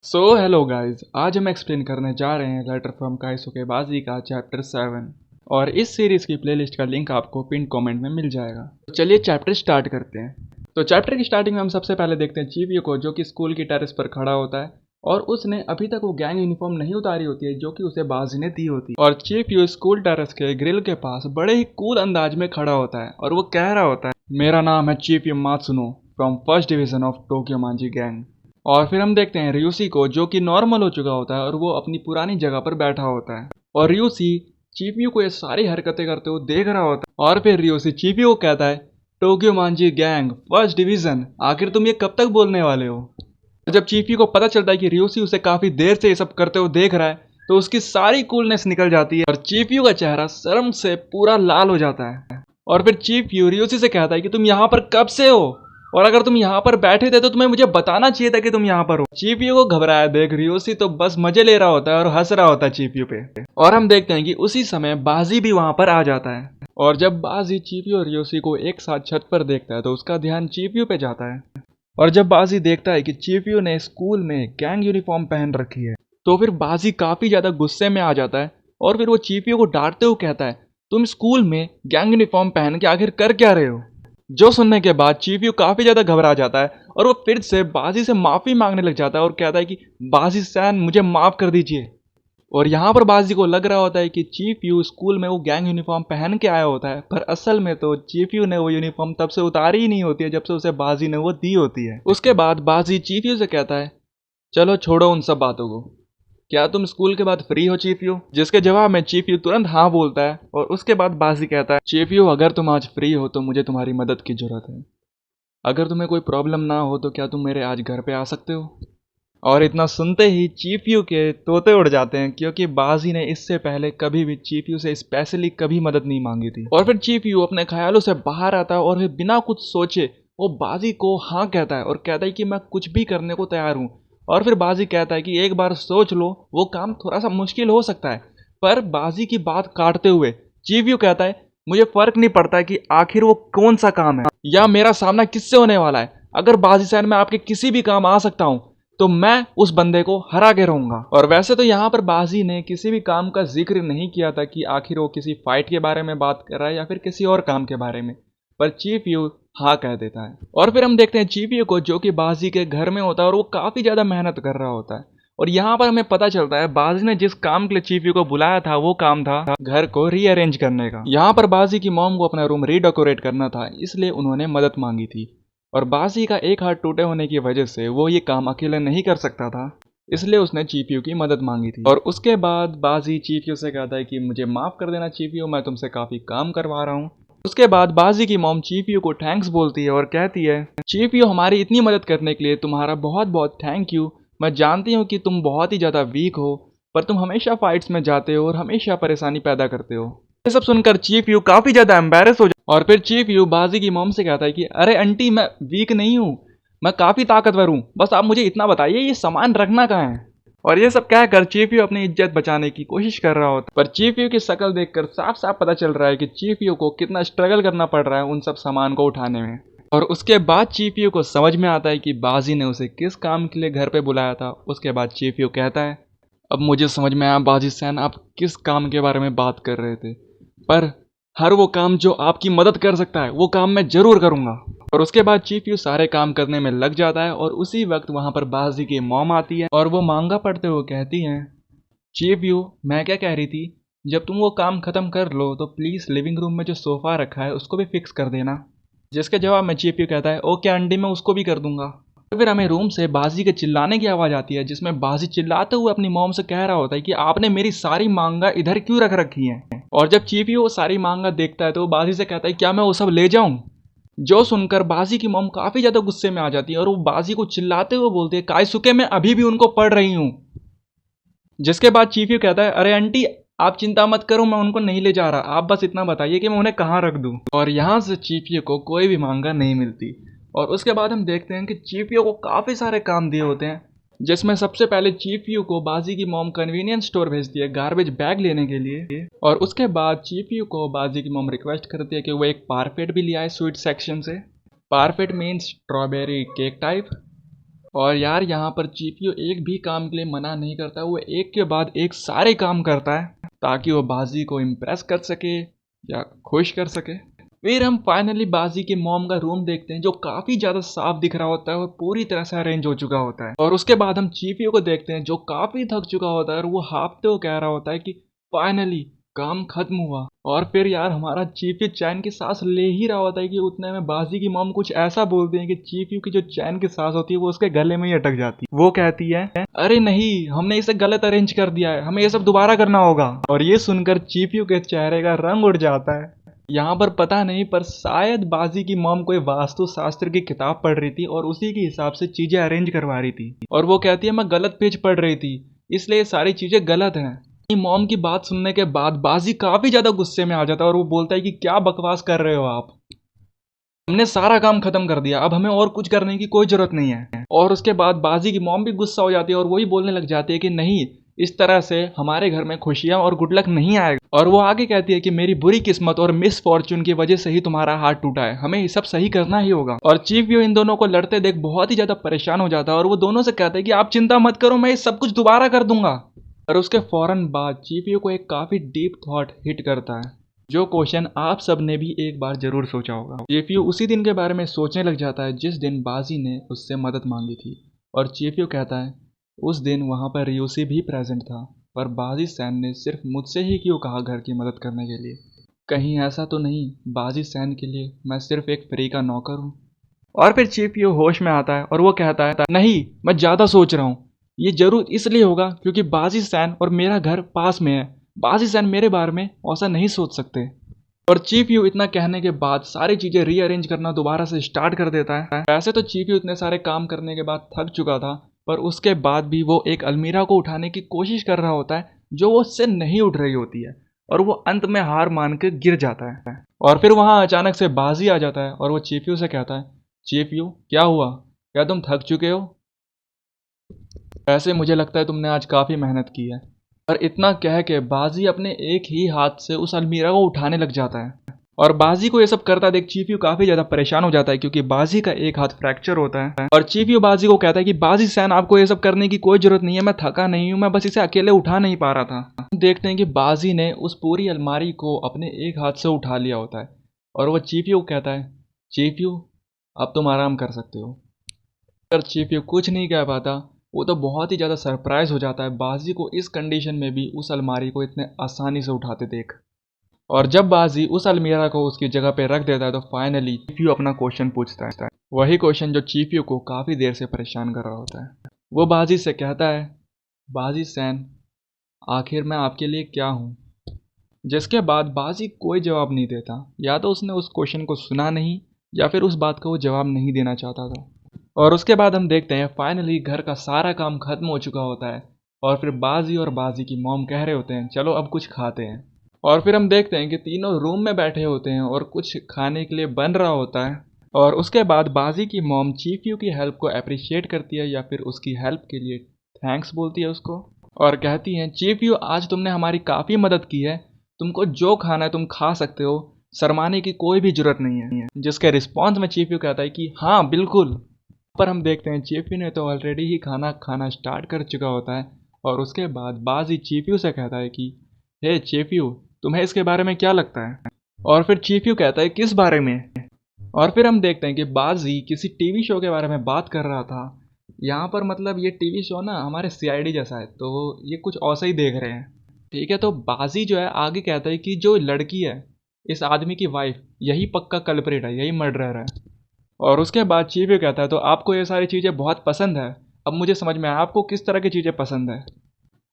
Hello guys, आज हम explain करने जा रहे हैं लेटर फ्रॉम काइसुके बाजी का चैप्टर 7। और इस सीरीज की प्लेलिस्ट का लिंक आपको पिन कमेंट में मिल जाएगा। तो चलिए चैप्टर स्टार्ट करते हैं। तो चैप्टर की स्टार्टिंग में हम सबसे पहले देखते हैं चीफयू को, जो कि स्कूल की टेरेस पर खड़ा होता है और उसने अभी तक वो गैंग यूनिफॉर्म नहीं उतारी होती है जो कि उसे बाजी ने दी होती है। और चीफयू स्कूल टेरेस के ग्रिल के पास बड़े ही कूल अंदाज में खड़ा होता है और वो कह रहा होता है, मेरा नाम है Chifuyu Matsuno from first division of Tokyo Manji gang. और फिर हम देखते हैं रियूसी को, जो कि नॉर्मल हो चुका होता है और वो अपनी पुरानी जगह पर बैठा होता है। और रियूसी चीफयू को ये सारी हरकतें करते हुए देख रहा होता है। और फिर रियूसी चीफयू को कहता है, Tokyo Manji gang first division, आखिर तुम ये कब तक बोलने वाले हो। जब चीफयू को पता चलता है कि रियूसी उसे काफी देर से ये सब करते हुए देख रहा है, तो उसकी सारी कूलनेस निकल जाती है और चीफयू का चेहरा शर्म से पूरा लाल हो जाता है। और फिर चीफयू रियूसी से कहता है कि तुम यहाँ पर कब से हो, और अगर तुम यहाँ पर बैठे थे तो तुम्हें मुझे बताना चाहिए था कि तुम यहाँ पर हो। चीफयू को घबराया देख रियोसी तो बस मजे ले रहा होता है और हंस रहा होता है चीफयू पे। और हम देखते हैं कि उसी समय बाजी भी वहां पर आ जाता है। और जब बाजी चीफयू और रियोसी को एक साथ छत पर देखता है तो उसका ध्यान चीफयू पे जाता है। और जब बाजी देखता है कि चीफयू ने स्कूल में गैंग यूनिफॉर्म पहन रखी है, तो फिर बाजी काफी ज्यादा गुस्से में आ जाता है और फिर वो चीफयू को डांटते हुए कहता है, तुम स्कूल में गैंग यूनिफॉर्म पहन के आखिर कर क्या रहे हो। जो सुनने के बाद चीफयू काफी ज्यादा घबरा जाता है और वो फिर से बाजी से माफी मांगने लग जाता है और कहता है कि बाजी सैन मुझे माफ कर दीजिए। और यहाँ पर बाजी को लग रहा होता है कि चीफयू स्कूल में वो गैंग यूनिफॉर्म पहन के आया होता है, पर असल में तो चीफयू ने वो यूनिफॉर्म तब से उतारी ही नहीं होती है जब से उसे बाजी ने वो दी होती है। उसके बाद बाजी चीफयू से कहता है, चलो छोड़ो उन सब बातों को, क्या तुम स्कूल के बाद फ्री हो चीफयू। जिसके जवाब में चीफयू तुरंत हाँ बोलता है। और उसके बाद बाजी कहता है, चीफयू अगर तुम आज फ्री हो तो मुझे तुम्हारी मदद की जरूरत है। अगर तुम्हें कोई प्रॉब्लम ना हो तो क्या तुम मेरे आज घर पे आ सकते हो। और इतना सुनते ही चीफयू के तोते उड़ जाते हैं, क्योंकि बाजी ने इससे पहले कभी भी चीफयू से स्पेशली कभी मदद नहीं मांगी थी। और फिर चीफयू अपने ख्यालों से बाहर आता है और फिर बिना कुछ सोचे वो बाजी को हाँ कहता है और कहता है कि मैं कुछ भी करने को तैयार हूँ। और फिर बाजी कहता है कि एक बार सोच लो, वो काम थोड़ा सा मुश्किल हो सकता है। पर बाजी की बात काटते हुए चीफयू कहता है, मुझे फर्क नहीं पड़ता कि आखिर वो कौन सा काम है या मेरा सामना किससे होने वाला है। अगर बाजी सैन मैं आपके किसी भी काम आ सकता हूँ तो मैं उस बंदे को हरा के रहूंगा। और वैसे तो यहाँ पर बाजी ने किसी भी काम का जिक्र नहीं किया था कि आखिर वो किसी फाइट के बारे में बात कर रहा है या फिर किसी और काम के बारे में, पर चीफयू हाँ कह देता है। और फिर हम देखते हैं चीफयू को, जो कि बाजी के घर में होता है और वो काफी ज्यादा मेहनत कर रहा होता है। और यहाँ पर हमें पता चलता है बाजी ने जिस काम के लिए चीफयू को बुलाया था वो काम था घर को रीअरेंज करने का। यहाँ पर बाजी की मॉम को अपना रूम रीडेकोरेट करना था, इसलिए उन्होंने मदद मांगी थी। और बाजी का एक हाथ टूटे होने की वजह से वो ये काम अकेले नहीं कर सकता था, इसलिए उसने चीफयू की मदद मांगी थी। और उसके बाद बाजी चीफयू से कहता है कि मुझे माफ कर देना चीफयू, मैं तुमसे काफी काम करवा रहा हूँ। उसके बाद बाजी की मॉम चीफयू को थैंक्स बोलती है और कहती है, चीफयू हमारी इतनी मदद करने के लिए तुम्हारा बहुत बहुत थैंक यू। मैं जानती हूँ कि तुम बहुत ही ज़्यादा वीक हो, पर तुम हमेशा फाइट्स में जाते हो और हमेशा परेशानी पैदा करते हो। ये सब सुनकर चीफयू काफ़ी ज़्यादा एम्बेरस हो जाता है। और फिर चीफयू बाजी की मॉम से कहता है कि अरे आंटी, मैं वीक नहीं हूँ, मैं काफ़ी ताकतवर हूँ, बस आप मुझे इतना बताइए ये सामान रखना कहाँ है। और ये सब कहकर चीफयू अपनी इज्जत बचाने की कोशिश कर रहा होता है, पर चीफयू की शक्ल देखकर साफ साफ पता चल रहा है कि चीफयू को कितना स्ट्रगल करना पड़ रहा है उन सब सामान को उठाने में। और उसके बाद चीफयू को समझ में आता है कि बाजी ने उसे किस काम के लिए घर पे बुलाया था। उसके बाद चीफयू कहता है, अब मुझे समझ में आया बाजी सैन आप किस काम के बारे में बात कर रहे थे, पर हर वो काम जो आपकी मदद कर सकता है वो काम मैं जरूर करूंगा। और उसके बाद चीफयू सारे काम करने में लग जाता है और उसी वक्त वहां पर बाजी की मॉम आती है और वो मांगा पढ़ते हुए कहती हैं, चीफयू मैं क्या कह रही थी, जब तुम वो काम खत्म कर लो तो प्लीज लिविंग रूम में जो सोफा रखा है उसको भी फिक्स कर देना। जिसके जवाब में चीफयू कहता है, ओके आंटी मैं उसको भी कर दूंगा। तो फिर हमें रूम से बाजी के चिल्लाने की आवाज आती है, जिसमें बाजी चिल्लाते हुए अपनी मॉम से कह रहा होता है कि आपने मेरी सारी मांगा इधर क्यों रख रखी है। और जब चीफयू वो सारी मांगा देखता है तो वो बाजी से कहता है, क्या मैं वो सब ले जाऊं। जो सुनकर बाजी की मॉम काफी ज्यादा गुस्से में आ जाती है और वो बाजी को चिल्लाते हुए बोलती है, काइसुके मैं अभी भी उनको पढ़ रही हूँ। जिसके बाद चीफयू कहता है, अरे आंटी आप चिंता मत करो, मैं उनको नहीं ले जा रहा, आप बस इतना बताइए कि मैं उन्हें कहाँ रख दूं। और यहाँ से चीफयू को कोई भी मांगा नहीं मिलती। और उसके बाद हम देखते हैं कि चीफयू को काफ़ी सारे काम दिए होते हैं, जिसमें सबसे पहले चीफयू को बाजी की मॉम कन्वीनियंस स्टोर भेजती है गार्बेज बैग लेने के लिए। और उसके बाद चीफयू को बाजी की मॉम रिक्वेस्ट करती है कि वो एक पारफेट भी ले आए स्वीट सेक्शन से। पारफेट मीन्स स्ट्रॉबेरी केक टाइप। और यार यहाँ पर चीपियो एक भी काम के लिए मना नहीं करता, वो एक के बाद एक सारे काम करता है ताकि वो बाजी को इम्प्रेस कर सके या खुश कर सके। फिर हम फाइनली बाजी के मॉम का रूम देखते हैं जो काफ़ी ज़्यादा साफ दिख रहा होता है और पूरी तरह से अरेंज हो चुका होता है। और उसके बाद हम चीपियो को देखते हैं जो काफ़ी थक चुका होता है और वो हाँफते हुए कह रहा होता है कि फाइनली काम खत्म हुआ। और फिर यार हमारा चीपियो चैन की सांस ले ही रहा होता है कि उतने में बाजी की मॉम कुछ ऐसा बोलते हैं कि चीपियो की जो चैन की सांस होती है वो उसके गले में ही अटक जाती है। वो कहती है, अरे नहीं, हमने इसे गलत अरेंज कर दिया है, हमें ये सब दोबारा करना होगा। और ये सुनकर चीपियो के चेहरे का रंग उड़ जाता है। यहाँ पर पता नहीं पर शायद बाजी की मॉम कोई वास्तु शास्त्र की किताब पढ़ रही थी और उसी के हिसाब से चीजें अरेंज करवा रही थी। और वो कहती है मैं गलत पेज पढ़ रही थी इसलिए सारी चीजें गलत हैं। मॉम की बात सुनने के बाद बाजी काफी ज्यादा गुस्से में आ जाता है और वो बोलता है कि क्या बकवास कर रहे हो आप, हमने सारा काम खत्म कर दिया, अब हमें और कुछ करने की कोई जरूरत नहीं है। और उसके बाद बाजी की मॉम भी गुस्सा हो जाती है और वही बोलने लग जाती है कि नहीं, इस तरह से हमारे घर में खुशियां और गुड लक नहीं आएगा। और वो आगे कहती है कि मेरी बुरी किस्मत और मिस फॉर्चून की वजह से ही तुम्हारा हाथ टूटा है, हमें ये सब सही करना ही होगा। और चीफ व्यू इन दोनों को लड़ते देख बहुत ही ज्यादा परेशान हो जाता है और वो दोनों से कहते हैं कि आप चिंता मत करो, मैं ये सब कुछ दोबारा कर दूंगा। और उसके फौरन बाद चीफ व्यू को एक काफी डीप थॉट हिट करता है, जो क्वेश्चन आप सब ने भी एक बार जरूर सोचा होगा। चीफ व्यू उसी दिन के बारे में सोचने लग जाता है जिस दिन बाजी ने उससे मदद मांगी थी। और चीफ व्यू कहता है उस दिन वहाँ पर रियोसी भी प्रेजेंट था, पर बाजी सैन ने सिर्फ मुझसे ही क्यों कहा घर की मदद करने के लिए, कहीं ऐसा तो नहीं बाजी सैन के लिए मैं सिर्फ एक फ्री का नौकर हूँ। और फिर चीफ व्यू होश में आता है और वो कहता है नहीं, मैं ज़्यादा सोच रहा हूँ, ये जरूर इसलिए होगा क्योंकि बाजी सैन और मेरा घर पास में है, बाजी सैन मेरे बारे में ऐसा नहीं सोच सकते। और चीफ यू इतना कहने के बाद सारी चीजें रीअरेंज करना दोबारा से स्टार्ट कर देता है। वैसे तो चीफ यू इतने सारे काम करने के बाद थक चुका था, पर उसके बाद भी वो एक अलमीरा को उठाने की कोशिश कर रहा होता है जो वो उससे नहीं उठ रही होती है और वो अंत में हार मान के गिर जाता है। और फिर वहाँ अचानक से बाजी आ जाता है और वो चीफ यू से कहता है चीफ यू क्या हुआ, क्या तुम थक चुके हो? वैसे मुझे लगता है तुमने आज काफ़ी मेहनत की है। और इतना कह के बाजी अपने एक ही हाथ से उस अलमीरा को उठाने लग जाता है। और बाजी को ये सब करता देख चीफ यू काफ़ी ज़्यादा परेशान हो जाता है क्योंकि बाजी का एक हाथ फ्रैक्चर होता है। और चीफ यू बाजी को कहता है कि बाजी सैन आपको ये सब करने की कोई ज़रूरत नहीं है, मैं थका नहीं हूँ, मैं बस इसे अकेले उठा नहीं पा रहा था। देखते हैं कि बाजी ने उस पूरी अलमारी को अपने एक हाथ से उठा लिया होता है और वो चीफ यू कहता है चीफ यू अब तुम आराम कर सकते हो। अगर चीफ यू कुछ नहीं कह पाता, वो तो बहुत ही ज़्यादा सरप्राइज हो जाता है बाजी को इस कंडीशन में भी उस अलमारी को इतने आसानी से उठाते देख। और जब बाजी उस अलमीरा को उसकी जगह पे रख देता है तो फाइनली चीफ यू अपना क्वेश्चन पूछता है, वही क्वेश्चन जो चीफ यू को काफ़ी देर से परेशान कर रहा होता है। वो बाजी से कहता है बाजी सैन आखिर मैं आपके लिए क्या हूँ? जिसके बाद बाजी कोई जवाब नहीं देता, या तो उसने उस क्वेश्चन को सुना नहीं या फिर उस बात का वो जवाब नहीं देना चाहता था। और उसके बाद हम देखते हैं फाइनली घर का सारा काम खत्म हो चुका होता है और फिर बाजी और बाजी की मॉम कह रहे होते हैं चलो अब कुछ खाते हैं। और फिर हम देखते हैं कि तीनों रूम में बैठे होते हैं और कुछ खाने के लिए बन रहा होता है। और उसके बाद बाजी की मॉम चीफ यू की हेल्प को अप्रिशिएट करती है या फिर उसकी हेल्प के लिए थैंक्स बोलती है उसको और कहती हैं चीफ यू आज तुमने हमारी काफ़ी मदद की है, तुमको जो खाना है तुम खा सकते हो, शर्माने की कोई भी जरूरत नहीं है। जिसके रिस्पॉन्स में चीफ यू कहता है कि हाँ बिल्कुल। पर हम देखते हैं चीफ यू ने तो ऑलरेडी ही खाना खाना स्टार्ट कर चुका होता है और उसके बाद बाजी चीफ यू से कहता है कि हे चीफ यू तुम्हें इसके बारे में क्या लगता है? और फिर चीफ यू कहता है किस बारे में? और फिर हम देखते हैं कि बाजी किसी टीवी शो के बारे में बात कर रहा था। यहाँ पर मतलब ये टीवी शो ना हमारे सीआईडी जैसा है, तो ये कुछ ऐसा ही देख रहे हैं। ठीक है, तो बाजी जो है आगे कहता है कि जो लड़की है इस आदमी की वाइफ यही पक्का कल्प्रिट है, यही मर्डरर है। और उसके बाद चीफ यू कहता है तो आपको ये सारी चीज़ें बहुत पसंद है, अब मुझे समझ में आया आपको किस तरह की चीज़ें पसंद है।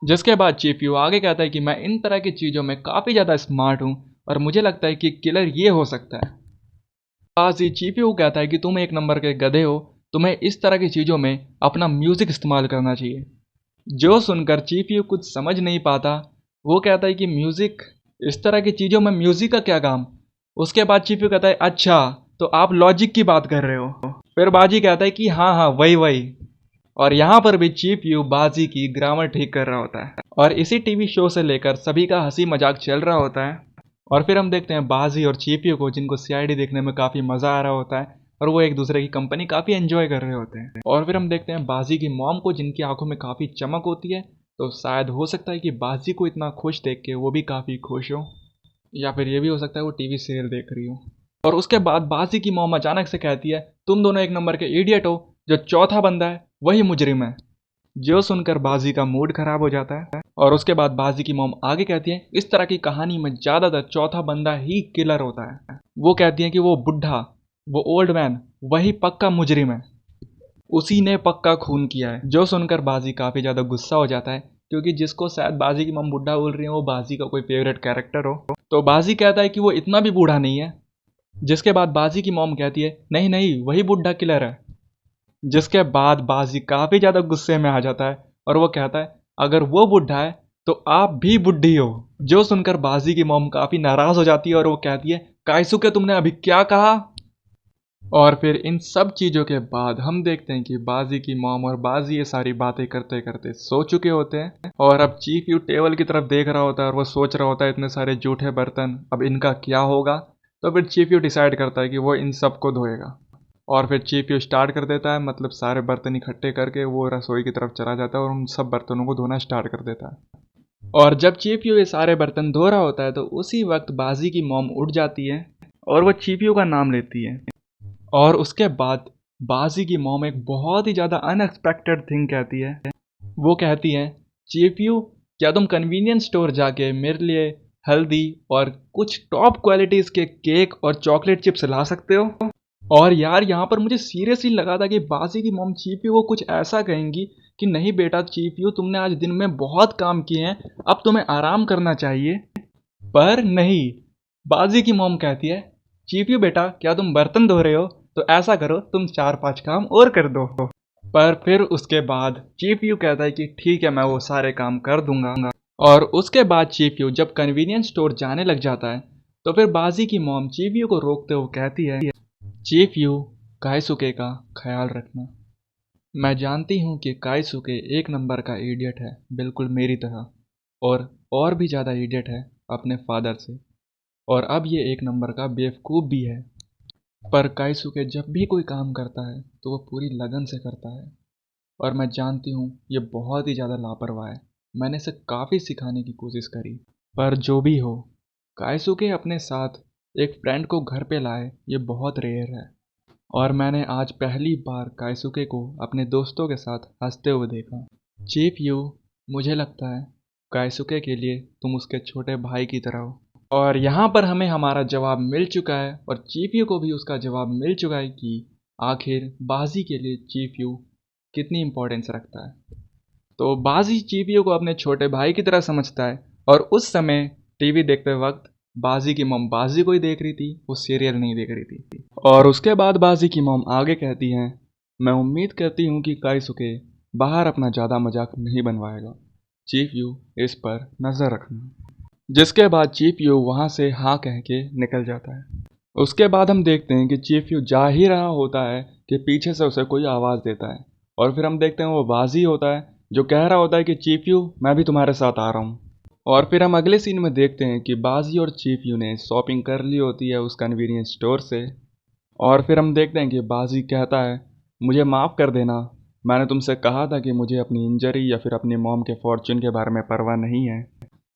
जिसके बाद चीफ यू आगे कहता है कि मैं इन तरह की चीज़ों में काफ़ी ज़्यादा स्मार्ट हूँ और मुझे लगता है कि किलर ये हो सकता है। बाजी चीफ यू कहता है कि तुम एक नंबर के गधे हो, तुम्हें इस तरह की चीज़ों में अपना म्यूज़िक इस्तेमाल करना चाहिए। जो सुनकर चीफ यू कुछ समझ नहीं पाता, वो कहता है कि म्यूज़िक, इस तरह की चीज़ों में म्यूज़िक का क्या काम? उसके बाद चीफ यू कहता है अच्छा तो आप लॉजिक की बात कर रहे हो। फिर बाजी कहता है कि हाँ हाँ वही वही। और यहाँ पर भी चीफ यू बाजी की ग्रामर ठीक कर रहा होता है और इसी टीवी शो से लेकर सभी का हंसी मजाक चल रहा होता है। और फिर हम देखते हैं बाजी और चीफ यू को, जिनको सीआईडी देखने में काफ़ी मज़ा आ रहा होता है, और वो एक दूसरे की कंपनी काफ़ी एंजॉय कर रहे होते हैं। और फिर हम देखते हैं बाजी की मॉम को, जिनकी आंखों में काफ़ी चमक होती है। तो शायद हो सकता है कि बाजी को इतना खुश देख के वो भी काफ़ी खुश हो, या फिर ये भी हो सकता है वो टीवी सीरियल देख रही हो। और उसके बाद बाजी की मॉम अचानक से कहती है, तुम दोनों एक नंबर के इडियट हो, जो चौथा बंदा है वही मुजरिम है। जो सुनकर बाजी का मूड खराब हो जाता है। और उसके बाद बाजी की मॉम आगे कहती है, इस तरह की कहानी में ज्यादातर चौथा बंदा ही किलर होता है। वो कहती है कि वो बुढ़ा, वो ओल्ड मैन वही पक्का मुजरिम है, उसी ने पक्का खून किया है। जो सुनकर बाजी काफी ज्यादा गुस्सा हो जाता है, क्योंकि जिसको शायद बाजी की मॉम बुढ़ा बोल रही है वो बाजी का कोई फेवरेट कैरेक्टर हो। तो बाजी कहता है कि वो इतना भी बूढ़ा नहीं है। जिसके बाद बाजी की मॉम कहती है, नहीं नहीं वही बुढ़ा किलर है। जिसके बाद बाजी काफी ज्यादा गुस्से में आ जाता है और वो कहता है, अगर वो बुढ़ा है तो आप भी बुढ़ी हो। जो सुनकर बाजी की मॉम काफी नाराज हो जाती है और वो कहती है, काइसुके तुमने अभी क्या कहा। और फिर इन सब चीजों के बाद हम देखते हैं कि बाजी की मॉम और बाजी ये सारी बातें करते करते सो चुके होते हैं। और अब चीफ यू टेबल की तरफ देख रहा होता है और वो सोच रहा होता है, इतने सारे जूठे बर्तन, अब इनका क्या होगा। तो फिर चीफ यू डिसाइड करता है कि वो इन सबको धोएगा। और फिर चीफ यू स्टार्ट कर देता है, मतलब सारे बर्तन इकट्ठे करके वो रसोई की तरफ चला जाता है और उन सब बर्तनों को धोना स्टार्ट कर देता है। और जब चीफ यू ये सारे बर्तन धो रहा होता है तो उसी वक्त बाजी की मॉम उठ जाती है और वो चीफ यू का नाम लेती है। और उसके बाद बाजी की मॉम एक बहुत ही ज़्यादा अनएक्सपेक्टेड थिंग कहती है। वो कहती है, चीफ यू क्या तुम कन्वीनियंस स्टोर जाके मेरे लिए हल्दी और कुछ टॉप क्वालिटीज़ के केक और चॉकलेट चिप्स ला सकते हो। और यार यहाँ पर मुझे सीरियसली लगा था कि बाजी की मॉम चीफ यू को कुछ ऐसा कहेंगी कि नहीं बेटा चीफ यू, तुमने आज दिन में बहुत काम किए हैं, अब तुम्हें आराम करना चाहिए। पर नहीं, बाजी की मॉम कहती है, चीफ यू बेटा क्या तुम बर्तन धो रहे हो, तो ऐसा करो तुम 4-5 काम और कर दो। पर फिर उसके बाद चीफ यू कहता है कि ठीक है मैं वो सारे काम कर दूंगा। और उसके बाद चीफ यू जब कन्वीनियंस स्टोर जाने लग जाता है तो फिर बाजी की मॉम चीफ यू को रोकते हुए कहती है, चीफ यू काइसुके का ख्याल रखना। मैं जानती हूँ कि काइसुके एक नंबर का इडियट है, बिल्कुल मेरी तरह, और भी ज़्यादा इडियट है अपने फादर से, और अब ये एक नंबर का बेवकूफ़ भी है। पर काइसुके जब भी कोई काम करता है तो वो पूरी लगन से करता है, और मैं जानती हूँ ये बहुत ही ज़्यादा लापरवाह है। मैंने इसे काफ़ी सिखाने की कोशिश करी, पर जो भी हो, काइसुके अपने साथ एक फ्रेंड को घर पे लाए ये बहुत रेयर है। और मैंने आज पहली बार काइसुके को अपने दोस्तों के साथ हंसते हुए देखा। चीफ यू, मुझे लगता है काइसुके के लिए तुम उसके छोटे भाई की तरह हो। और यहाँ पर हमें हमारा जवाब मिल चुका है और चीफ यू को भी उसका जवाब मिल चुका है कि आखिर बाजी के लिए चीफ यू कितनी इम्पोर्टेंस रखता है। तो बाजी चीफ यू को अपने छोटे भाई की तरह समझता है। और उस समय टीवी देखते वक्त बाजी की मॉम बाजी को ही देख रही थी, वो सीरियल नहीं देख रही थी। और उसके बाद बाजी की मॉम आगे कहती हैं, मैं उम्मीद करती हूँ कि काइसुके बाहर अपना ज़्यादा मजाक नहीं बनवाएगा। चीफ यू इस पर नज़र रखना। जिसके बाद चीफ यू वहाँ से हाँ कह के निकल जाता है। उसके बाद हम देखते हैं कि चीफ यू जा ही रहा होता है कि पीछे से उसे कोई आवाज़ देता है। और फिर हम देखते हैं वो बाजी होता है जो कह रहा होता है कि चीफ यू मैं भी तुम्हारे साथ आ रहा हूँ। और फिर हम अगले सीन में देखते हैं कि बाजी और चीफ यू ने शॉपिंग कर ली होती है उस कन्वीनियंस स्टोर से। और फिर हम देखते हैं कि बाजी कहता है, मुझे माफ़ कर देना, मैंने तुमसे कहा था कि मुझे अपनी इंजरी या फिर अपनी मॉम के फॉर्चून के बारे में परवाह नहीं है।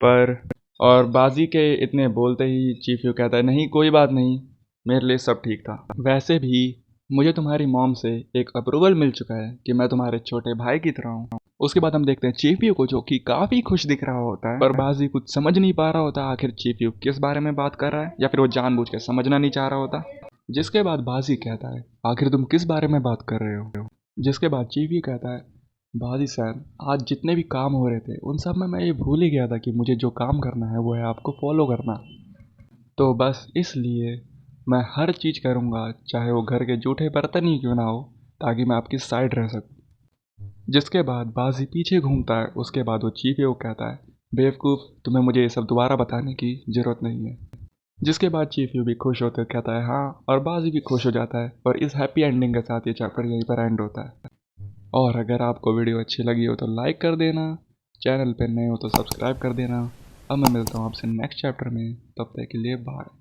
पर और बाजी के इतने बोलते ही चीफ यू कहता है, नहीं कोई बात नहीं, मेरे लिए सब ठीक था। वैसे भी मुझे तुम्हारी मॉम से एक अप्रूवल मिल चुका है कि मैं तुम्हारे छोटे भाई की तरह हूँ। उसके बाद हम देखते हैं चीफ यू को जो कि काफ़ी खुश दिख रहा होता है, पर बाजी कुछ समझ नहीं पा रहा होता आखिर चीफ यू किस बारे में बात कर रहा है, या फिर वो जानबूझ के समझना नहीं चाह रहा होता। जिसके बाद बाजी कहता है, आखिर तुम किस बारे में बात कर रहे हो। जिसके बाद चीफ यू कहता है, बाजी सर आज जितने भी काम हो रहे थे उन सब में मैं ये भूल ही गया था कि मुझे जो काम करना है वो है आपको फॉलो करना। तो बस इसलिए मैं हर चीज़ करूँगा, चाहे वो घर के जूठे बर्तन ही क्यों ना हो, ताकि मैं आपकी साइड रह सकूँ। जिसके बाद बाजी पीछे घूमता है। उसके बाद वो चीफ यू कहता है, बेवकूफ़ तुम्हें मुझे ये सब दोबारा बताने की ज़रूरत नहीं है। जिसके बाद चीफ यू भी खुश होते कहता है हाँ, और बाजी भी खुश हो जाता है। और इस हैप्पी एंडिंग के साथ ये चैप्टर यहीं पर एंड होता है। और अगर आपको वीडियो अच्छी लगी हो तो लाइक कर देना, चैनल पर नए हो तो सब्सक्राइब कर देना। अब मैं मिलता हूँ आपसे नेक्स्ट चैप्टर में, तब तक के लिए बाय।